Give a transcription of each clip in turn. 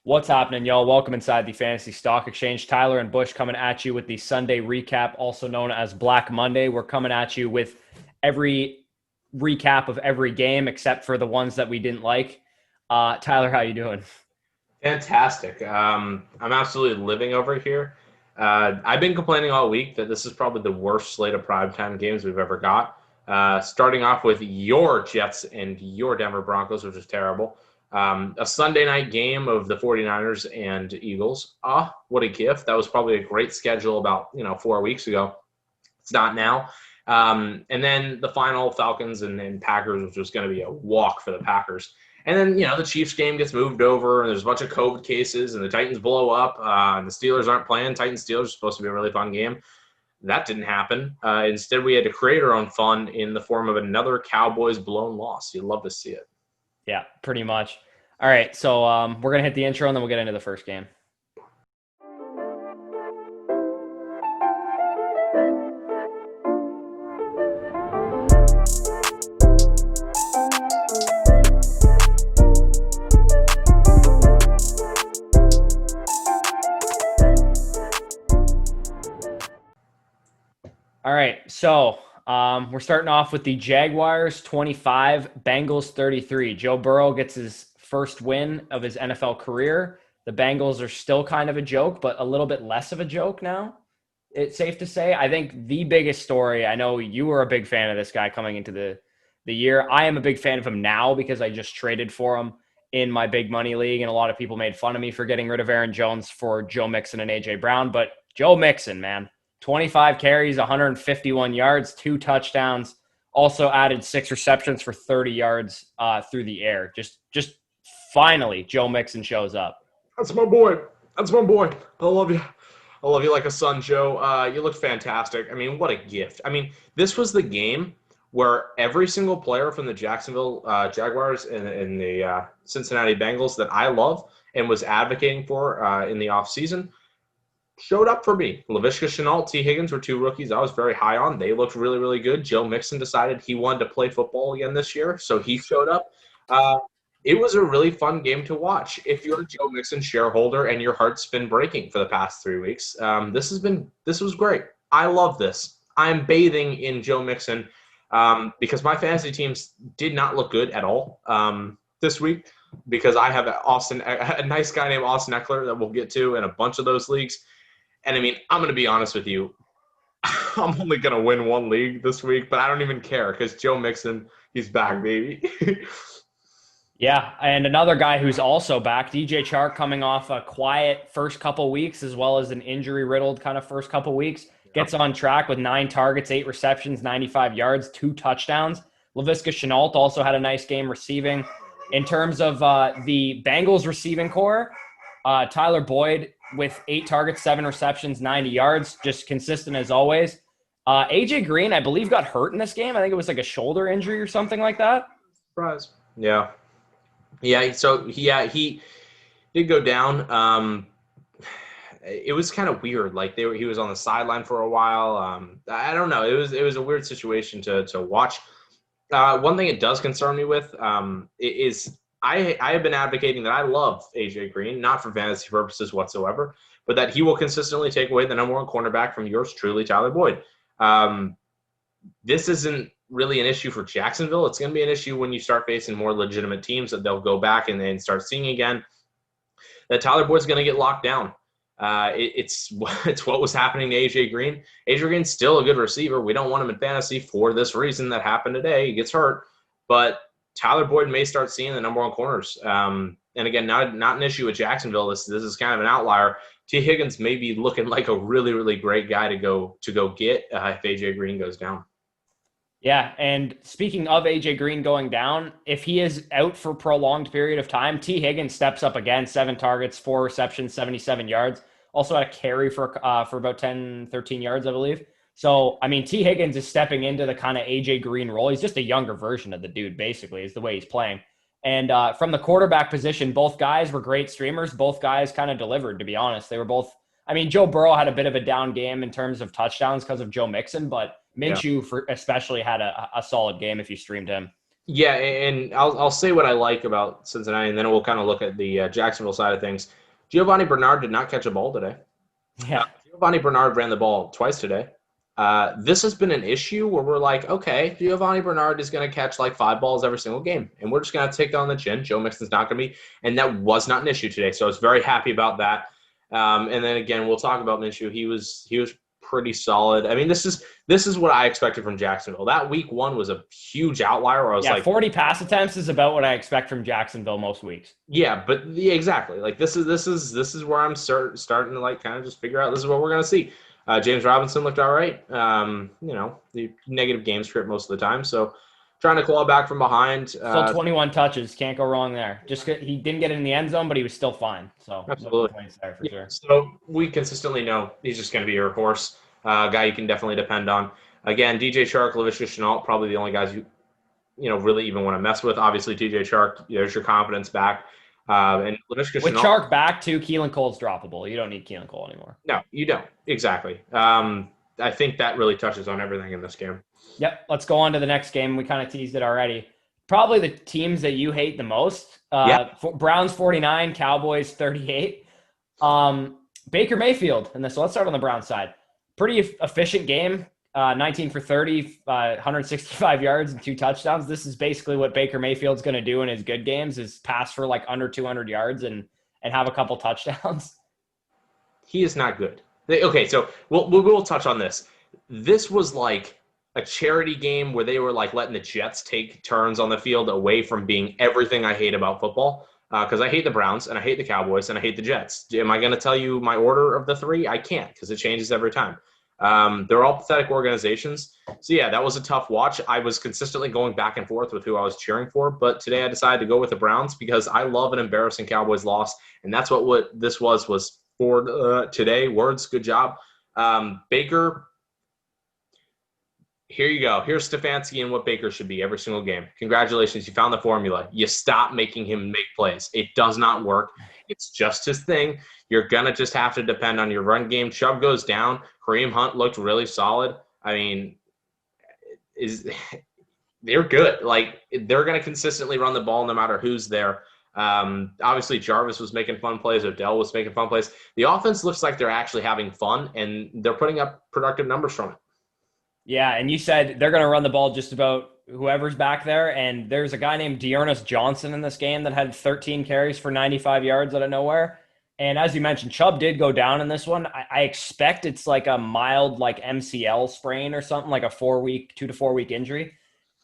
What's happening, y'all? Welcome inside the Fantasy Stock Exchange. Tyler and Bush coming at you with the Sunday recap, also known as Black Monday. We're coming at you with every recap of every game except for the ones that we didn't like. Tyler, how you doing? Fantastic. I'm absolutely living over here. I've been complaining all week that this is probably the worst slate of primetime games we've ever got. Starting off with your Jets and your Denver Broncos, which is terrible. A Sunday night game of the 49ers and Eagles. What a gift. That was probably a great schedule about 4 weeks ago. It's not now. And then the final Falcons and Packers, which was going to be a walk for the Packers. And then, the Chiefs game gets moved over, and there's a bunch of COVID cases, and the Titans blow up, and the Steelers aren't playing. Titans-Steelers is supposed to be a really fun game. That didn't happen. Instead, we had to create our own fun in the form of another Cowboys blown loss. You'd love to see it. Yeah, pretty much. All right, so we're going to hit the intro, and then we'll get into the first game. All right, so we're starting off with the Jaguars 25, Bengals 33. Joe Burrow gets his first win of his NFL career. The Bengals are still kind of a joke, but a little bit less of a joke now. It's safe to say. I think the biggest story, I know you were a big fan of this guy coming into the year. I am a big fan of him now because I just traded for him in my big money league, and a lot of people made fun of me for getting rid of Aaron Jones for Joe Mixon and A.J. Brown. But Joe Mixon, man. 25 carries, 151 yards, 2 touchdowns, also added 6 receptions for 30 yards through the air. Just finally, Joe Mixon shows up. That's my boy. That's my boy. I love you. I love you like a son, Joe. You look fantastic. I mean, what a gift. I mean, this was the game where every single player from the Jacksonville Jaguars and the Cincinnati Bengals that I love and was advocating for in the offseason showed up for me. Laviska Shenault, T. Higgins were 2 rookies I was very high on. They looked really, really good. Joe Mixon decided he wanted to play football again this year, so he showed up. It was a really fun game to watch. If you're a Joe Mixon shareholder and your heart's been breaking for the past 3 weeks, this was great. I love this. I'm bathing in Joe Mixon because my fantasy teams did not look good at all this week because I have a nice guy named Austin Eckler that we'll get to in a bunch of those leagues. And, I mean, I'm going to be honest with you. I'm only going to win 1 league this week, but I don't even care because Joe Mixon, he's back, baby. Yeah, and another guy who's also back, DJ Chark, coming off a quiet first couple weeks as well as an injury-riddled kind of first couple weeks, gets on track with 9 targets, 8 receptions, 95 yards, 2 touchdowns. Laviska Shenault also had a nice game receiving. In terms of the Bengals receiving core, Tyler Boyd with 8 targets, 7 receptions, 90 yards, just consistent as always. A.J. Green, I believe, got hurt in this game. I think it was like a shoulder injury or something like that. Surprise. Yeah. Yeah, so he did go down. It was kind of weird. Like he was on the sideline for a while. I don't know. It was a weird situation to watch. One thing it does concern me with is I have been advocating that I love A.J. Green, not for fantasy purposes whatsoever, but that he will consistently take away the number 1 cornerback from yours truly, Tyler Boyd. This isn't really an issue for Jacksonville. It's going to be an issue when you start facing more legitimate teams that they'll go back and then start seeing again that Tyler Boyd's going to get locked down. It's what was happening to A.J. Green. A.J. Green's still a good receiver. We don't want him in fantasy for this reason that happened today. He gets hurt. But Tyler Boyd may start seeing the number 1 corners. And again, not an issue with Jacksonville. This is kind of an outlier. T. Higgins may be looking like a really, really great guy to go get if A.J. Green goes down. Yeah, and speaking of A.J. Green going down, if he is out for a prolonged period of time, T. Higgins steps up again, 7 targets, 4 receptions, 77 yards. Also had a carry for about 10, 13 yards, I believe. So, I mean, T. Higgins is stepping into the kind of A.J. Green role. He's just a younger version of the dude, basically, is the way he's playing. And from the quarterback position, both guys were great streamers. Both guys kind of delivered, to be honest. They were both – I mean, Joe Burrow had a bit of a down game in terms of touchdowns because of Joe Mixon, but Minshew especially had a solid game if you streamed him. Yeah, and I'll say what I like about Cincinnati, and then we'll kind of look at the Jacksonville side of things. Giovanni Bernard did not catch a ball today. Yeah. Giovanni Bernard ran the ball twice today. This has been an issue where we're like, okay, Giovanni Bernard is going to catch like 5 balls every single game, and we're just going to take that on the chin. Joe Mixon's not going to be, and that was not an issue today. So I was very happy about that. And then again, we'll talk about Minshew. He was pretty solid. I mean, this is what I expected from Jacksonville. That week one was a huge outlier where I was like, 40 pass attempts is about what I expect from Jacksonville most weeks. yeah, but exactly. Like this is where I'm starting to like kind of just figure out this is what we're gonna see. James Robinson looked all right. The negative game script most of the time. So trying to claw back from behind. Still 21 touches. Can't go wrong there. He didn't get it in the end zone, but he was still fine. So absolutely. No complaints there for sure. So we consistently know he's just going to be your horse, guy you can definitely depend on. Again, DJ Chark, Laviska Shenault, probably the only guys you really even want to mess with. Obviously, DJ Chark, there's your confidence back. And Laviska With Shenault, Chark back too, Keelan Cole's droppable. You don't need Keelan Cole anymore. No, you don't. Exactly. I think that really touches on everything in this game. Yep. Let's go on to the next game. We kind of teased it already. Probably the teams that you hate the most. Browns 49, Cowboys 38. Baker Mayfield in this. So let's start on the Browns side. Pretty efficient game. 19 for 30, 165 yards and 2 touchdowns. This is basically what Baker Mayfield's going to do in his good games, is pass for like under 200 yards and have a couple touchdowns. He is not good. Okay, so we'll touch on this. This was like a charity game where they were like letting the Jets take turns on the field away from being everything I hate about football. Because I hate the Browns and I hate the Cowboys and I hate the Jets. Am I going to tell you my order of the three? I can't, because it changes every time. They're all pathetic organizations. So yeah, that was a tough watch. I was consistently going back and forth with who I was cheering for, but today I decided to go with the Browns because I love an embarrassing Cowboys loss, and that's what this was for today. Words, good job. Baker, here you go. Here's Stefanski and what Baker should be every single game. Congratulations, you found the formula. You stop making him make plays. It does not work. It's just his thing. You're going to just have to depend on your run game. Chubb goes down. Kareem Hunt looked really solid. I mean, they're good. Like, they're going to consistently run the ball no matter who's there. Obviously, Jarvis was making fun plays. Odell was making fun plays. The offense looks like they're actually having fun, and they're putting up productive numbers from it. Yeah, and you said they're going to run the ball just about whoever's back there, and there's a guy named Dearness Johnson in this game that had 13 carries for 95 yards out of nowhere. And as you mentioned, Chubb did go down in this one. I expect it's like a mild like MCL sprain or something, like a 2 to 4 week injury.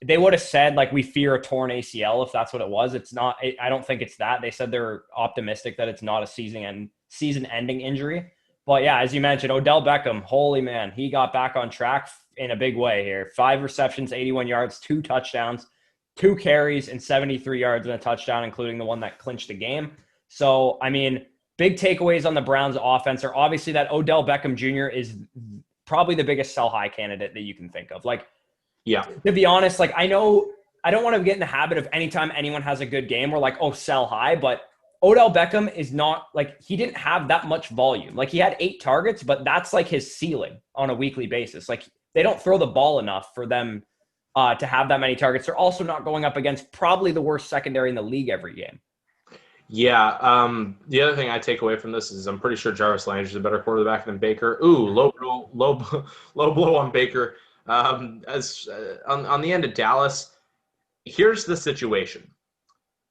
They would have said like we fear a torn ACL if that's what it was. It's not. I don't think it's that. They said they're optimistic that it's not a season-ending injury. But yeah, as you mentioned, Odell Beckham, holy man, he got back on track in a big way here. 5 receptions, 81 yards, 2 touchdowns, 2 carries, and 73 yards and a touchdown, including the one that clinched the game. So, I mean, big takeaways on the Browns offense are obviously that Odell Beckham Jr. is probably the biggest sell-high candidate that you can think of. Like, yeah, to be honest, like I know I don't want to get in the habit of anytime anyone has a good game, we're like, oh, sell high, but Odell Beckham is not like, he didn't have that much volume. Like he had 8 targets, but that's like his ceiling on a weekly basis. Like they don't throw the ball enough for them to have that many targets. They're also not going up against probably the worst secondary in the league every game. Yeah. The other thing I take away from this is I'm pretty sure Jarvis Landry is a better quarterback than Baker. Ooh, low blow on Baker. On the end of Dallas, here's the situation.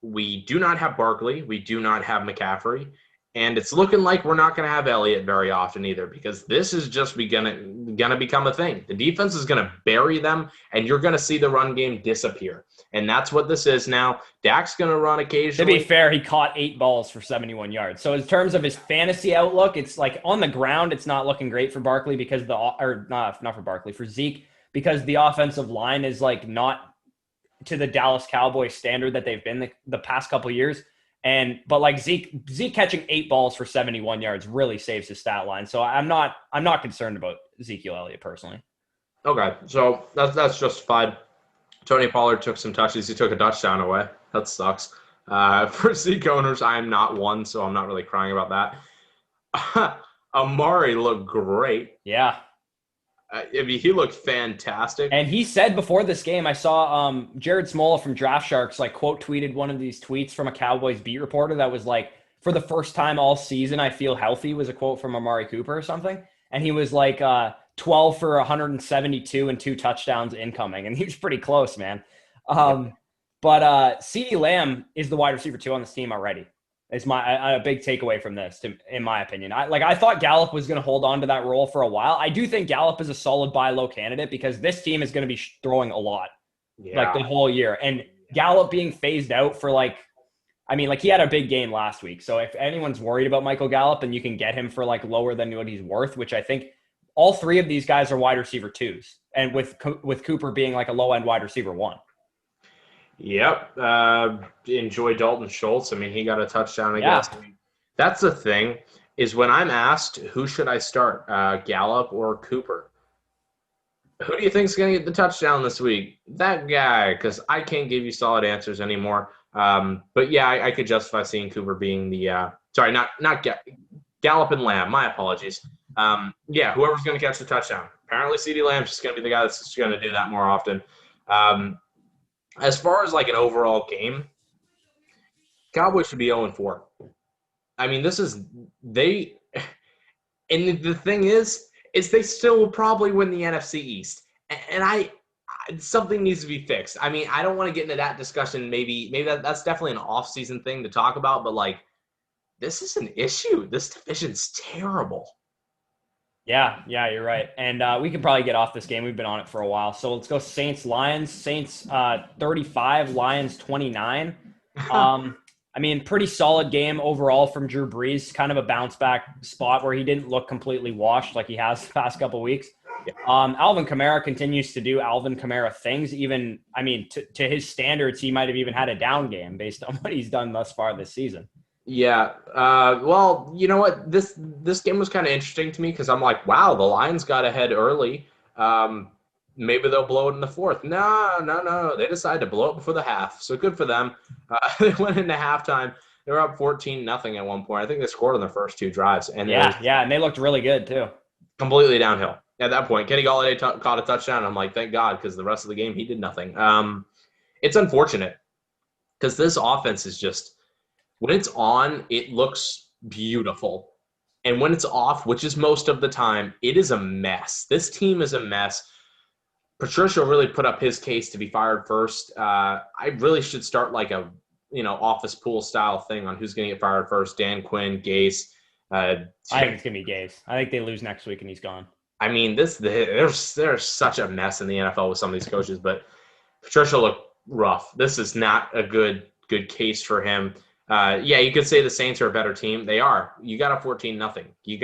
We do not have Barkley. We do not have McCaffrey. And it's looking like we're not going to have Elliott very often either, because this is just gonna become a thing. The defense is going to bury them, and you're going to see the run game disappear. And that's what this is now. Dak's going to run occasionally. To be fair, he caught 8 balls for 71 yards. So in terms of his fantasy outlook, it's like on the ground, it's not looking great for Barkley because for Zeke, because the offensive line is like not to the Dallas Cowboys standard that they've been the past couple of years. But like Zeke catching 8 balls for 71 yards really saves his stat line. So I'm not concerned about Ezekiel Elliott personally. Okay, so that's justified. Tony Pollard took some touches. He took a touchdown away. That sucks. For Zeke owners, I am not one, so I'm not really crying about that. Amari looked great. Yeah. I mean, he looked fantastic. And he said before this game, I saw Jared Smola from Draft Sharks like quote tweeted one of these tweets from a Cowboys beat reporter that was like, for the first time all season, I feel healthy, was a quote from Amari Cooper or something. And he was like 12 for 172 and 2 touchdowns incoming. And he was pretty close, man. But CeeDee Lamb is the wide receiver 2 on this team already. Is a big takeaway from this, in my opinion. I thought Gallup was going to hold on to that role for a while. I do think Gallup is a solid buy low candidate because this team is going to be throwing a lot, like the whole year. And Gallup being phased out for he had a big game last week. So if anyone's worried about Michael Gallup, and you can get him for like lower than what he's worth, which I think all 3 of these guys are wide receiver 2s, and with Cooper being like a low end wide receiver 1. Yep. Enjoy Dalton Schultz. I mean, he got a touchdown, I guess. I mean, that's the thing, is when I'm asked, who should I start, Gallup or Cooper? Who do you think is going to get the touchdown this week? That guy, because I can't give you solid answers anymore. But yeah, I could justify seeing Cooper being the not Gallup and Lamb. My apologies. Whoever's going to catch the touchdown. Apparently, CeeDee Lamb's just going to be the guy that's just going to do that more often. As far as like an overall game, Cowboys should be 0-4. I mean, and the thing is they still will probably win the NFC East. And something needs to be fixed. I mean, I don't want to get into that discussion. Maybe that's definitely an off-season thing to talk about, but like, this is an issue. This division's terrible. Yeah, you're right. And we can probably get off this game. We've been on it for a while. So let's go Saints-Lions. Saints 35, Lions 29. Pretty solid game overall from Drew Brees. Kind of a bounce-back spot where he didn't look completely washed like he has the past couple weeks. Yeah. Alvin Kamara continues to do Alvin Kamara things. Even, to his standards, he might have even had a down game based on what he's done thus far this season. Yeah. Well, you know what? This game was kind of interesting to me because I'm like, wow, the Lions got ahead early. Maybe they'll blow it in the fourth. No. They decided to blow it before the half. So good for them. They went into halftime. They were up 14-0 at one point. I think they scored on their first 2 drives. And and they looked really good too. Completely downhill. At that point, Kenny Golladay caught a touchdown. I'm like, thank God, because the rest of the game he did nothing. It's unfortunate because this offense is just, when it's on, it looks beautiful. And when it's off, which is most of the time, it is a mess. This team is a mess. Patricia really put up his case to be fired first. I really should start like a office pool style thing on who's going to get fired first. Dan Quinn, Gase. I think it's going to be Gase. I think they lose next week and he's gone. I mean, there's such a mess in the NFL with some of these coaches, but Patricia looked rough. This is not a good case for him. You could say the Saints are a better team. They are. You got a 14-0. You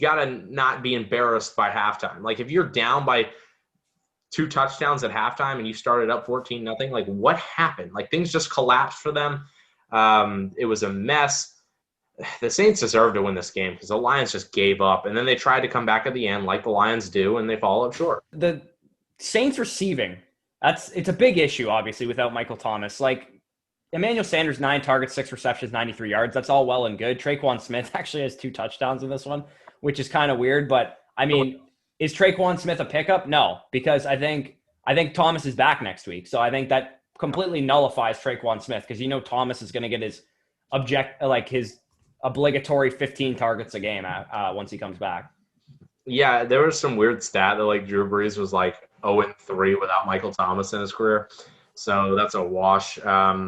gotta not be embarrassed by halftime. Like if you're down by 2 touchdowns at halftime and you started up 14-0, like what happened? Like things just collapsed for them. It was a mess. The Saints deserved to win this game because the Lions just gave up, and then they tried to come back at the end like the Lions do, and they followed short. The Saints receiving, it's a big issue, obviously, without Michael Thomas. Like Emmanuel Sanders, 9 targets, 6 receptions, 93 yards. That's all well and good. Traquan Smith actually has 2 touchdowns in this one, which is kind of weird. But is Traquan Smith a pickup? No, because I think Thomas is back next week. So I think that completely nullifies Traquan Smith because Thomas is going to get his obligatory 15 targets a game once he comes back. Yeah, there was some weird stat that like Drew Brees was like 0-3 without Michael Thomas in his career. So that's a wash. I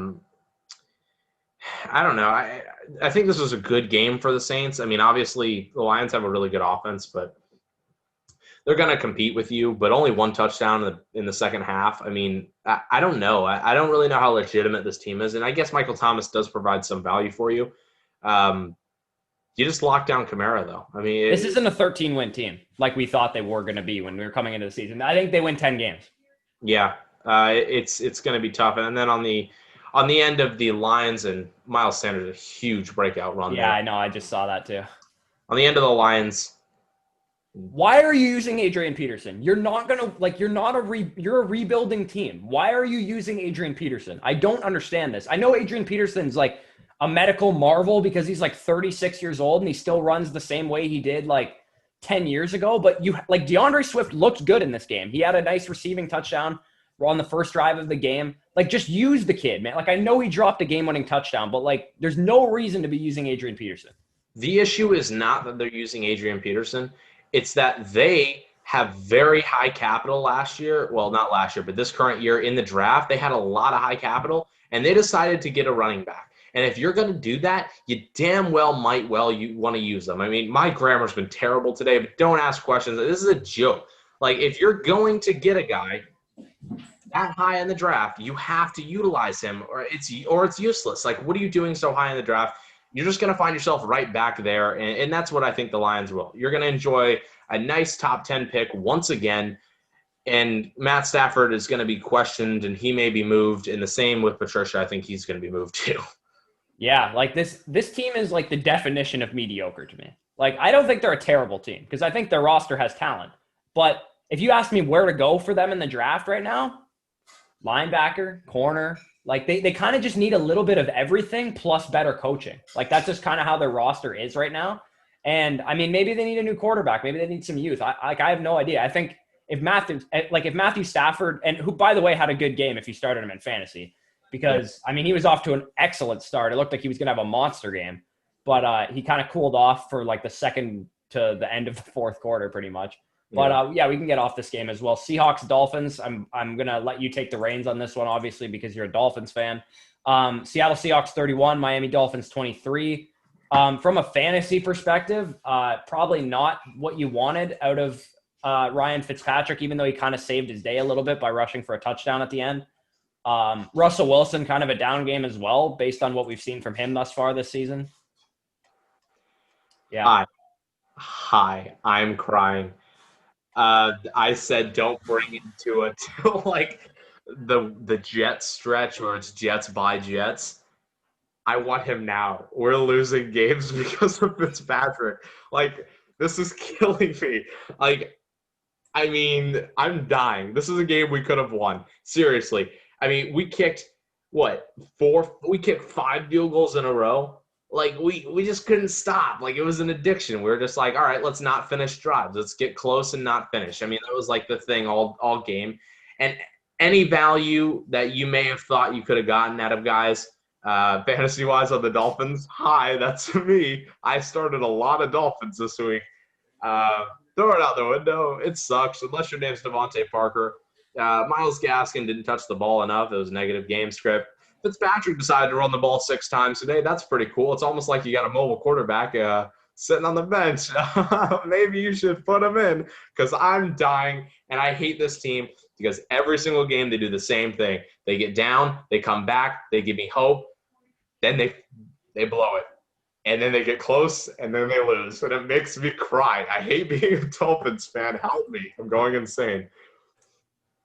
don't know. I think this was a good game for the Saints. I mean, obviously the Lions have a really good offense, but they're going to compete with you, but only 1 touchdown in the second half. I mean, I don't know. I don't really know how legitimate this team is. And I guess Michael Thomas does provide some value for you. You just locked down Kamara, though. I mean, this isn't a 13-win team like we thought they were going to be when we were coming into the season. I think they win 10 games. Yeah, it's going to be tough. And then on the end of the Lions, and Miles Sanders, a huge breakout run. Yeah, I know. I just saw that too. On the end of the Lions. Why are you using Adrian Peterson? You're not going to you're a rebuilding team. Why are you using Adrian Peterson? I don't understand this. I know Adrian Peterson's like a medical marvel because he's like 36 years old and he still runs the same way he did like 10 years ago, but DeAndre Swift looked good in this game. He had a nice receiving touchdown on the first drive of the game. Like, just use the kid, man. Like, I know he dropped a game-winning touchdown, but like, there's no reason to be using Adrian Peterson. The issue is not that they're using Adrian Peterson. It's that they have very high capital last year. Well, not last year, but this current year in the draft, they had a lot of high capital, and they decided to get a running back. And if you're going to do that, you damn well you want to use them. I mean, my grammar's been terrible today, but don't ask questions. This is a joke. Like, if you're going to get a guy that high in the draft, you have to utilize him, or it's useless. Like, what are you doing so high in the draft? You're just going to find yourself right back there, and that's what I think the Lions will. You're going to enjoy a nice top 10 pick once again, and Matt Stafford is going to be questioned, and he may be moved, and the same with Patricia. I think he's going to be moved too. Yeah, like this team is like the definition of mediocre to me. Like, I don't think they're a terrible team because I think their roster has talent. But if you ask me where to go for them in the draft right now, linebacker, corner, like they kind of just need a little bit of everything plus better coaching. Like, that's just kind of how their roster is right now. And I mean, maybe they need a new quarterback. Maybe they need some youth. I have no idea. I think if Matthew Stafford, and who, by the way, had a good game if you started him in fantasy, because, I mean, he was off to an excellent start. It looked like he was going to have a monster game, but he kind of cooled off for like the second to the end of the fourth quarter pretty much. But, yeah, we can get off this game as well. Seahawks, Dolphins, I'm going to let you take the reins on this one, obviously, because you're a Dolphins fan. Seattle Seahawks 31, Miami Dolphins 23. From a fantasy perspective, probably not what you wanted out of Ryan Fitzpatrick, even though he kind of saved his day a little bit by rushing for a touchdown at the end. Russell Wilson, kind of a down game as well, based on what we've seen from him thus far this season. Yeah. Hi, I'm crying. I said don't bring it to it till like the Jets stretch where it's Jets by Jets. I want him now. We're losing games because of Fitzpatrick. Like, this is killing me. Like, I mean, I'm dying. This is a game we could have won. Seriously. I mean, we kicked, we kicked 5 field goals in a row. Like, we just couldn't stop. Like, it was an addiction. We were just like, all right, let's not finish drives. Let's get close and not finish. I mean, that was like the thing all game. And any value that you may have thought you could have gotten out of guys, fantasy-wise on the Dolphins, hi, that's me. I started a lot of Dolphins this week. Throw it out the window. It sucks, unless your name's Devontae Parker. Myles Gaskin didn't touch the ball enough. It was a negative game script. Fitzpatrick decided to run the ball 6 times today. That's pretty cool. It's almost like you got a mobile quarterback sitting on the bench. Maybe you should put him in because I'm dying, and I hate this team because every single game they do the same thing. They get down, they come back, they give me hope, then they blow it. And then they get close, and then they lose. And it makes me cry. I hate being a Dolphins fan. Help me. I'm going insane.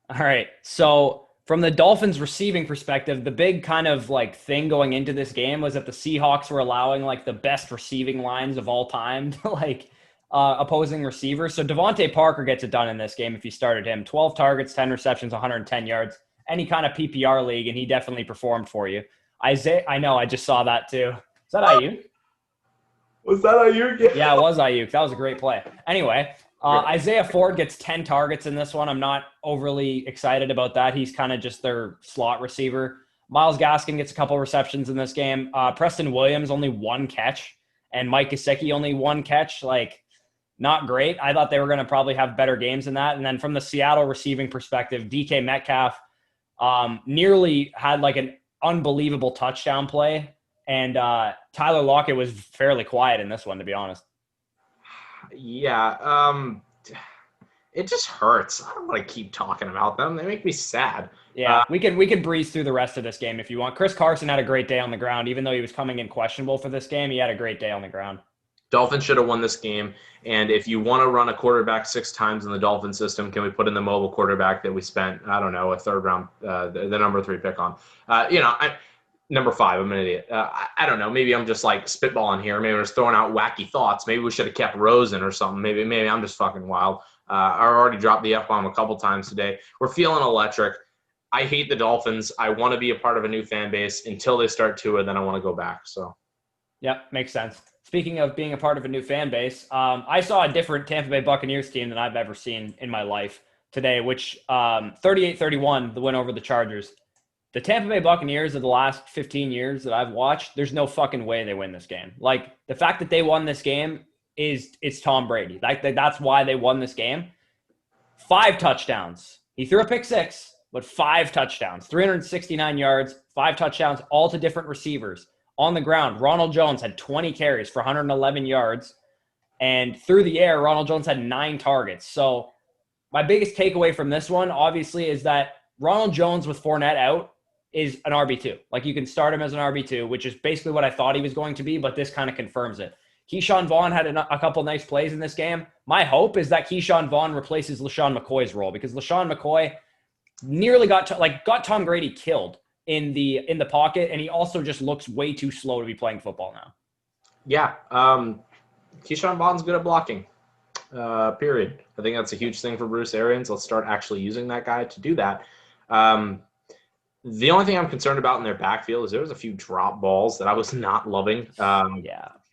All right. So from the Dolphins receiving perspective, the big kind of like thing going into this game was that the Seahawks were allowing like the best receiving lines of all time to like opposing receivers. So Devontae Parker gets it done in this game if you started him. 12 targets, 10 receptions, 110 yards. Any kind of PPR league, and he definitely performed for you. Isaiah, I know, I just saw that too. Is that Ayuk? Was that Ayuk? Yeah, it was Ayuk. That was a great play. Anyway, Isaiah Ford gets 10 targets in this one. I'm not overly excited about that. He's kind of just their slot receiver. Myles Gaskin gets a couple receptions in this game. Preston Williams, only 1 catch. And Mike Gesicki, only 1 catch. Like, not great. I thought they were going to probably have better games than that. And then from the Seattle receiving perspective, DK Metcalf nearly had like an unbelievable touchdown play. And Tyler Lockett was fairly quiet in this one, to be honest. Yeah, it just hurts. I don't want to keep talking about them. They make me sad. Yeah, we can breeze through the rest of this game if you want. Chris Carson had a great day on the ground. Even though he was coming in questionable for this game, he had a great day on the ground. Dolphins should have won this game. And if you want to run a quarterback 6 times in the Dolphin system, can we put in the mobile quarterback that we spent, I don't know, a 3rd round, the number 3 pick on? Number 5, I'm an idiot. I don't know. Maybe I'm just like spitballing here. Maybe I'm just throwing out wacky thoughts. Maybe we should have kept Rosen or something. Maybe I'm just fucking wild. I already dropped the F-bomb a couple times today. We're feeling electric. I hate the Dolphins. I want to be a part of a new fan base until they start Tua, then I want to go back. So, yep, makes sense. speaking of being a part of a new fan base, I saw a different Tampa Bay Buccaneers team than I've ever seen in my life today, which 38-31, the win over the Chargers. The Tampa Bay Buccaneers of the last 15 years that I've watched, there's no fucking way they win this game. Like, the fact that they won this game it's Tom Brady. That's why they won this game. 5 touchdowns. He threw a pick 6, but 5 touchdowns, 369 yards, 5 touchdowns, all to different receivers. On the ground, Ronald Jones had 20 carries for 111 yards. And through the air, Ronald Jones had 9 targets. So my biggest takeaway from this one, obviously, is that Ronald Jones with Fournette out is an RB2. Like, you can start him as an RB2, which is basically what I thought he was going to be, but this kind of confirms it. Keyshawn Vaughn had a couple nice plays in this game. My hope is that Keyshawn Vaughn replaces LaShawn McCoy's role, because LaShawn McCoy nearly got Tom Brady killed in the pocket, and he also just looks way too slow to be playing football now. Yeah, Keyshawn Vaughn's good at blocking. Period. I think that's a huge thing for Bruce Arians. Let's start actually using that guy to do that. The only thing I'm concerned about in their backfield is there was a few drop balls that I was not loving.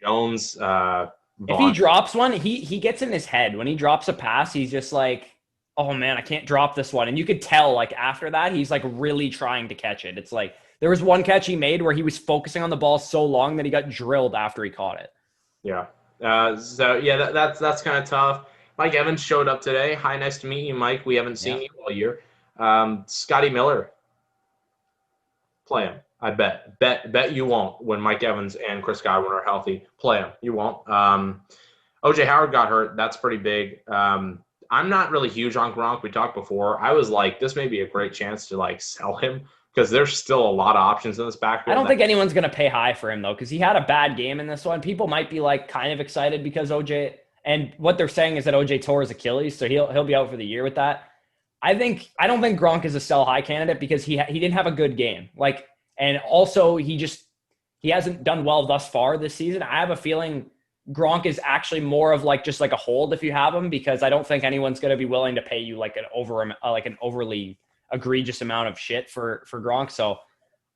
Jones, Vaughn. If he drops one, he gets in his head. When he drops a pass, he's just like, oh man, I can't drop this one. And you could tell, like, after that, he's like really trying to catch it. It's like there was one catch he made where he was focusing on the ball so long that he got drilled after he caught it. Yeah. That's kind of tough. Mike Evans showed up today. Hi, nice to meet you, Mike. We haven't seen you all year. Scotty Miller. Play him. I bet you won't when Mike Evans and Chris Godwin are healthy. Play him. You won't. OJ Howard got hurt. That's pretty big. I'm not really huge on Gronk. We talked before. I was like, this may be a great chance to like sell him because there's still a lot of options in this backfield. I don't think anyone's going to pay high for him though, because he had a bad game in this one. People might be like kind of excited because OJ, and what they're saying is that OJ tore his Achilles, so he'll be out for the year with that. I don't think Gronk is a sell high candidate because he didn't have a good game. Like, and also he hasn't done well thus far this season. I have a feeling Gronk is actually more of like just like a hold if you have him, because I don't think anyone's going to be willing to pay you like an overly egregious amount of shit for Gronk. So,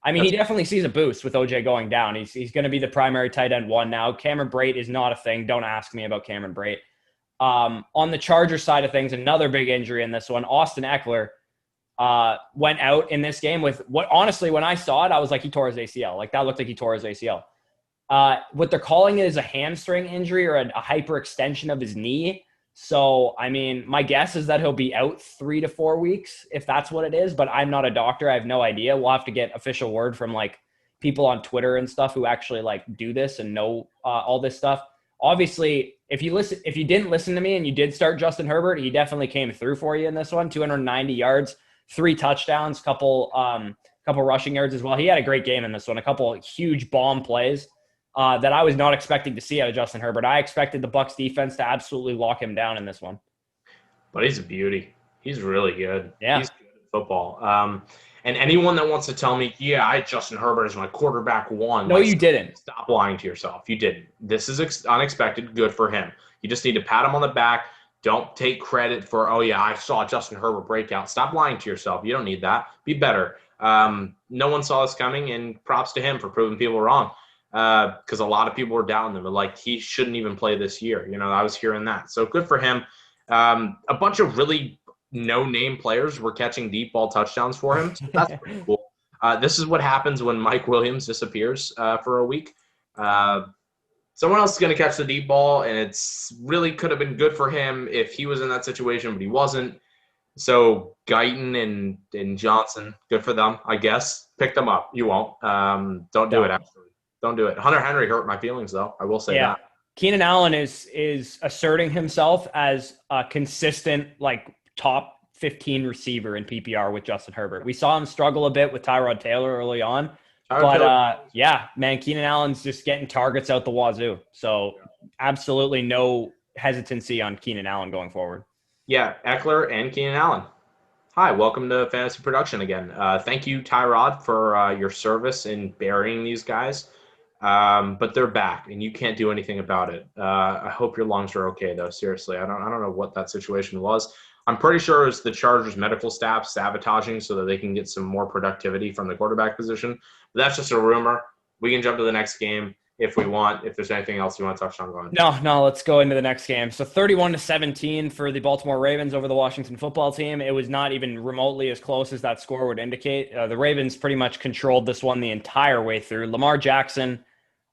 I mean, he definitely sees a boost with OJ going down. He's going to be the primary tight end 1 now. Cameron Brate is not a thing. Don't ask me about Cameron Brate. On the Chargers side of things, another big injury in this one. Austin Eckler went out in this game with what, honestly, when I saw it, I was like, he tore his ACL. Like, that looked like he tore his ACL. What they're calling it is a hamstring injury or a hyperextension of his knee. So, I mean, my guess is that he'll be out 3 to 4 weeks if that's what it is, but I'm not a doctor. I have no idea. We'll have to get official word from like people on Twitter and stuff who actually like do this and know all this stuff. Obviously, if you didn't listen to me and you did start Justin Herbert, he definitely came through for you in this one. 290 yards, 3 touchdowns, couple rushing yards as well. He had a great game in this one. A couple huge bomb plays that I was not expecting to see out of Justin Herbert. I expected the Bucs defense to absolutely lock him down in this one. But he's a beauty. He's really good. Yeah. He's good at football. And anyone that wants to tell me, yeah, I had Justin Herbert as my quarterback 1. No, you didn't. Stop lying to yourself. You didn't. This is unexpected. Good for him. You just need to pat him on the back. Don't take credit for, oh, yeah, I saw Justin Herbert break out. Stop lying to yourself. You don't need that. Be better. No one saw this coming, and props to him for proving people wrong. Because a lot of people were doubting them. Like, he shouldn't even play this year. You know, I was hearing that. So good for him. A bunch of really no-name players were catching deep ball touchdowns for him. So that's pretty cool. This is what happens when Mike Williams disappears for a week. Someone else is going to catch the deep ball, and it's really could have been good for him if he was in that situation, but he wasn't. So Guyton and Johnson, good for them, I guess. Pick them up. You won't. Don't do it, actually. Don't do it. Hunter Henry hurt my feelings, though. I will say that. Keenan Allen is asserting himself as a consistent, like, top 15 receiver in PPR with Justin Herbert. We saw him struggle a bit with Tyrod Taylor early on. Keenan Allen's just getting targets out the wazoo. So absolutely no hesitancy on Keenan Allen going forward. Yeah, Eckler and Keenan Allen. Hi, welcome to Fantasy Production again. Thank you, Tyrod, for your service in burying these guys. But they're back, and you can't do anything about it. I hope your lungs are okay, though. Seriously, I don't know what that situation was. I'm pretty sure it was the Chargers medical staff sabotaging so that they can get some more productivity from the quarterback position. But that's just a rumor. We can jump to the next game. if there's anything else you want to touch on going. No, let's go into the next game. So 31-17 for the Baltimore Ravens over the Washington football team. It was not even remotely as close as that score would indicate. The Ravens pretty much controlled this one the entire way through. Lamar Jackson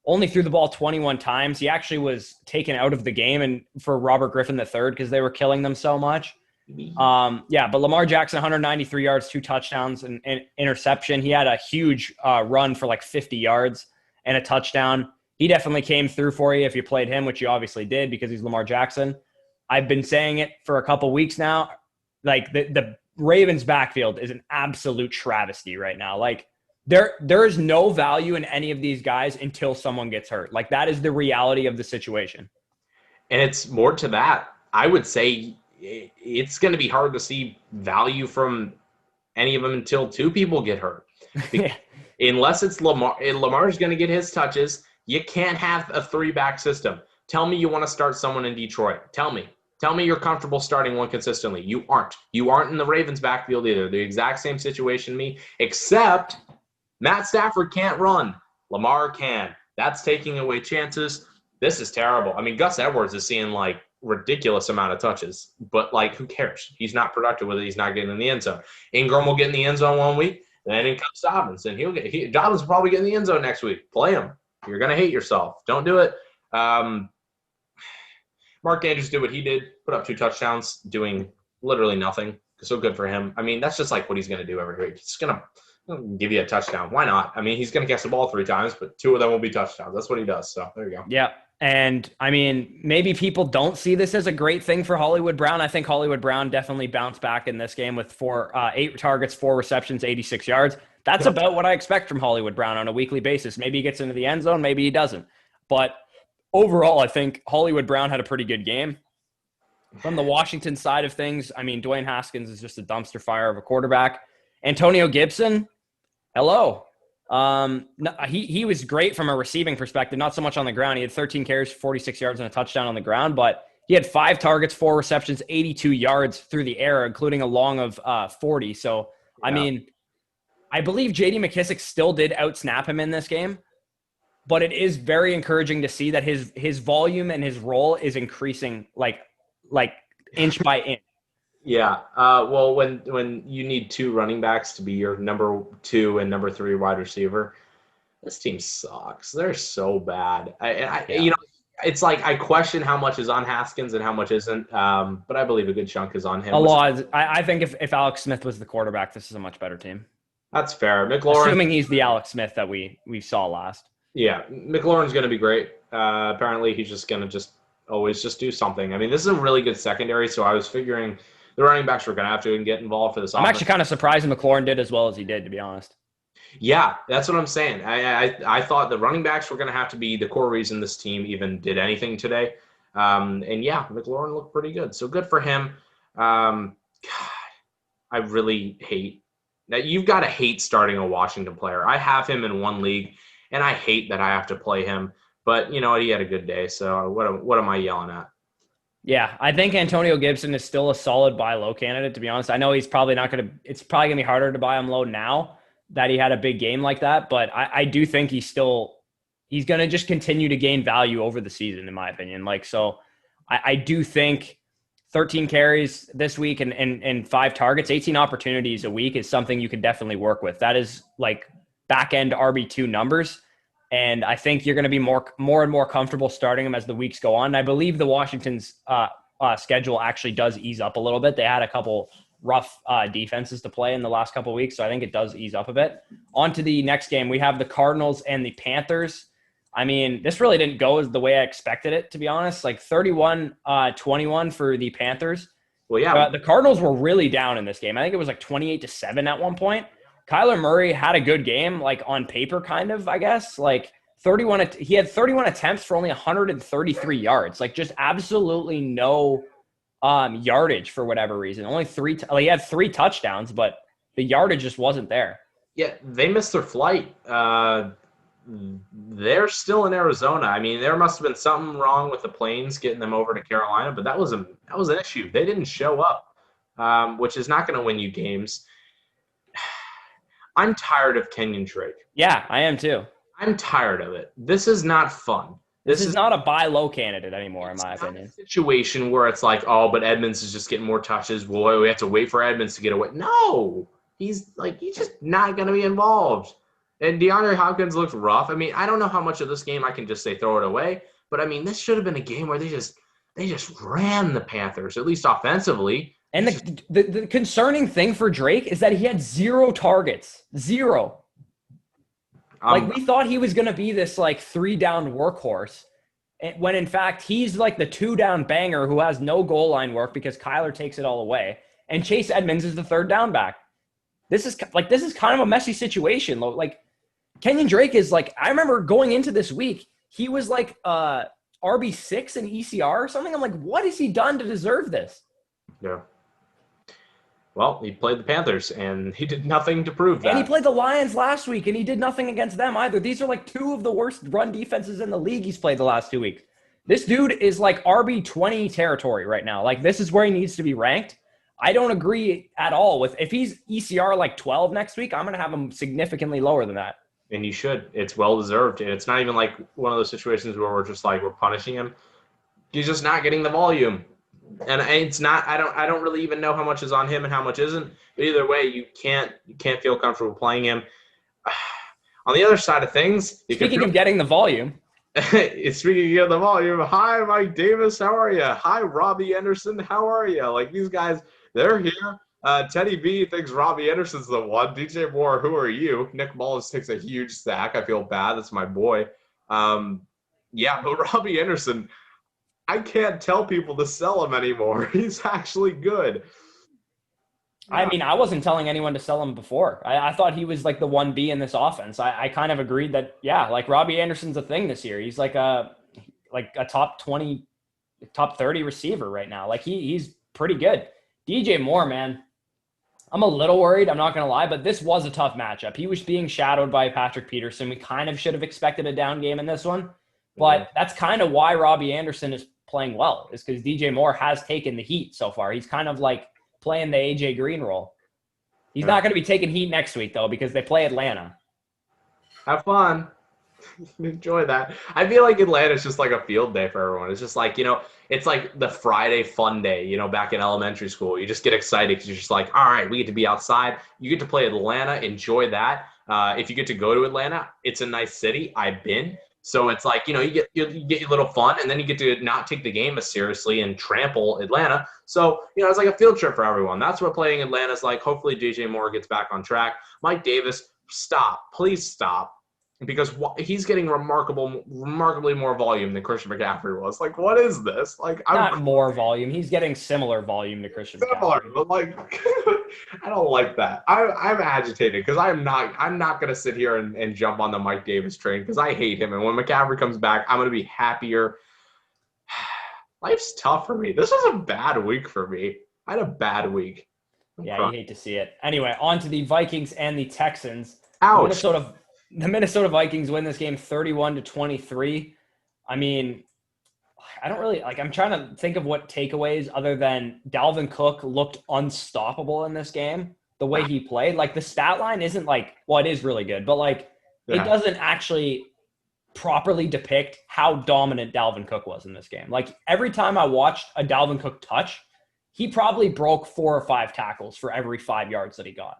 only threw the ball 21 times. He actually was taken out of the game and for Robert Griffin III because they were killing them so much. But Lamar Jackson, 193 yards, 2 touchdowns, and interception. He had a huge run for like 50 yards and a touchdown. He definitely came through for you if you played him, which you obviously did because he's Lamar Jackson. I've been saying it for a couple weeks now. Like the Ravens backfield is an absolute travesty right now. Like there is no value in any of these guys until someone gets hurt. Like that is the reality of the situation. And it's more to that. I would say it's going to be hard to see value from any of them until 2 people get hurt. Unless it's Lamar. Lamar's going to get his touches. You can't have a 3-back system. Tell me you want to start someone in Detroit. Tell me you're comfortable starting one consistently. You aren't. You aren't in the Ravens backfield either. The exact same situation to me, except Matt Stafford can't run. Lamar can. That's taking away chances. This is terrible. I mean, Gus Edwards is seeing like ridiculous amount of touches, but like who cares? He's not productive with it. He's not getting in the end zone. Ingram will get in the end zone one week, then in comes Dobbins, and Dobbins will probably get in the end zone next week. Play him. You're going to hate yourself. Don't do it. Mark Andrews did what he did, put up 2 touchdowns, doing literally nothing. So good for him. I mean, that's just like what he's going to do every week. He's going to give you a touchdown. Why not? I mean, he's going to catch the ball 3 times, but 2 of them will be touchdowns. That's what he does. So there you go. Yeah. And I mean, maybe people don't see this as a great thing for Hollywood Brown. I think Hollywood Brown definitely bounced back in this game with 8 targets, 4 receptions, 86 yards. That's about what I expect from Hollywood Brown on a weekly basis. Maybe he gets into the end zone, maybe he doesn't. But overall, I think Hollywood Brown had a pretty good game. From the Washington side of things, I mean, Dwayne Haskins is just a dumpster fire of a quarterback. Antonio Gibson, hello. He was great from a receiving perspective, not so much on the ground. He had 13 carries, 46 yards, and a touchdown on the ground, but he had 5 targets, 4 receptions, 82 yards through the air, including a long of 40. So, yeah. I mean, I believe J.D. McKissick still did outsnap him in this game, but it is very encouraging to see that his volume and his role is increasing like inch by inch. Yeah. Well, when you need 2 running backs to be your number 2 and number 3 wide receiver, this team sucks. They're so bad. You know, it's like I question how much is on Haskins and how much isn't. But I believe a good chunk is on him. A lot. I think if Alex Smith was the quarterback, this is a much better team. That's fair. McLaurin, assuming he's the Alex Smith that we saw last. Yeah, McLaurin's going to be great. Apparently, he's just going to always do something. I mean, this is a really good secondary, so I was figuring the running backs were going to have to get involved for this. I'm actually kind of surprised McLaurin did as well as he did, to be honest. Yeah, that's what I'm saying. I thought the running backs were going to have to be the core reason this team even did anything today. And yeah, McLaurin looked pretty good. So good for him. God, I really hate that. You've got to hate starting a Washington player. I have him in one league, and I hate that I have to play him. But you know what? He had a good day. So what am I yelling at? Yeah, I think Antonio Gibson is still a solid buy low candidate, to be honest. I know he's probably not going to – it's probably going to be harder to buy him low now that he had a big game like that. But I do think he's going to just continue to gain value over the season, in my opinion. Like, so I do think 13 carries this week and 5 targets, 18 opportunities a week is something you could definitely work with. That is like back-end RB2 numbers. And I think you're going to be more and more comfortable starting them as the weeks go on. And I believe the Washington's schedule actually does ease up a little bit. They had a couple rough defenses to play in the last couple of weeks, so I think it does ease up a bit. On to the next game. We have the Cardinals and the Panthers. I mean, this really didn't go as the way I expected it, to be honest. Like 31-21 for the Panthers. Well, yeah. The Cardinals were really down in this game. I think it was like 28-7 at one point. Kyler Murray had a good game, like on paper, kind of, I guess. Like he had 31 attempts for only 133 yards. Like just absolutely no yardage for whatever reason. Only he had 3 touchdowns, but the yardage just wasn't there. Yeah, they missed their flight. They're still in Arizona. I mean, there must have been something wrong with the planes getting them over to Carolina, but that was an issue. They didn't show up, which is not going to win you games. I'm tired of Kenyon Drake. Yeah, I am too. I'm tired of it. This is not fun. This is not a buy low candidate anymore, in my opinion. A situation where it's like, oh, but Edmonds is just getting more touches. Boy, we have to wait for Edmonds to get away. No, he's just not going to be involved. And DeAndre Hopkins looks rough. I mean, I don't know how much of this game I can just say throw it away, but I mean, this should have been a game where they just ran the Panthers, at least offensively. And the concerning thing for Drake is that he had 0 targets. 0. We thought he was going to be this 3-down workhorse, when in fact he's the 2-down banger who has no goal line work because Kyler takes it all away, and Chase Edmonds is the 3rd down back. This is kind of a messy situation. Kenyon Drake is I remember going into this week, he was RB6 in ECR or something. I'm like, what has he done to deserve this? Yeah. Well, he played the Panthers, and he did nothing to prove that. And he played the Lions last week, and he did nothing against them either. These are 2 of the worst run defenses in the league he's played the last 2 weeks. This dude is RB20 territory right now. This is where he needs to be ranked. I don't agree at all with if he's ECR 12 next week, I'm going to have him significantly lower than that. And you should. It's well-deserved. And it's not even one of those situations where we're just we're punishing him. He's just not getting the volume. And it's not. I don't really even know how much is on him and how much isn't. But either way, you can't feel comfortable playing him. On the other side of things, speaking of getting the volume, speaking of the volume. Hi, Mike Davis. How are you? Hi, Robbie Anderson. How are you? These guys, they're here. Teddy B thinks Robbie Anderson's the one. DJ Moore, who are you? Nick Mullins takes a huge sack. I feel bad. That's my boy. Yeah, but Robbie Anderson, I can't tell people to sell him anymore. He's actually good. I mean, I wasn't telling anyone to sell him before. I thought he was the 1B in this offense. I kind of agreed that, yeah, Robbie Anderson's a thing this year. He's a top 20, top 30 receiver right now. He's pretty good. DJ Moore, man, I'm a little worried. I'm not going to lie, but this was a tough matchup. He was being shadowed by Patrick Peterson. We kind of should have expected a down game in this one, but that's kind of why Robbie Anderson is playing well, is because DJ Moore has taken the heat so far. He's kind of playing the AJ Green role. He's not going to be taking heat next week, though, because they play Atlanta. Have fun. Enjoy that. I feel like Atlanta's just a field day for everyone. It's just it's the Friday fun day, back in elementary school. You just get excited because you're just all right, we get to be outside. You get to play Atlanta. Enjoy that. If you get to go to Atlanta, it's a nice city. I've been. So it's you get a little fun, and then you get to not take the game as seriously and trample Atlanta. So, it's a field trip for everyone. That's what playing Atlanta's like. Hopefully DJ Moore gets back on track. Mike Davis, stop. Please stop. Because he's getting remarkably more volume than Christian McCaffrey was. What is this? Not more volume. He's getting similar volume to Christian McCaffrey. But I don't like that. I'm agitated because I'm not going to sit here and jump on the Mike Davis train because I hate him. And when McCaffrey comes back, I'm going to be happier. Life's tough for me. This was a bad week for me. I had a bad week. Yeah, you hate to see it. Anyway, on to the Vikings and the Texans. Ouch. The Minnesota Vikings win this game 31-23. I mean, I don't really I'm trying to think of what takeaways other than Dalvin Cook looked unstoppable in this game. The way he played, the stat line isn't it is really good, but it doesn't actually properly depict how dominant Dalvin Cook was in this game. Every time I watched a Dalvin Cook touch, he probably broke 4 or 5 tackles for every 5 yards that he got.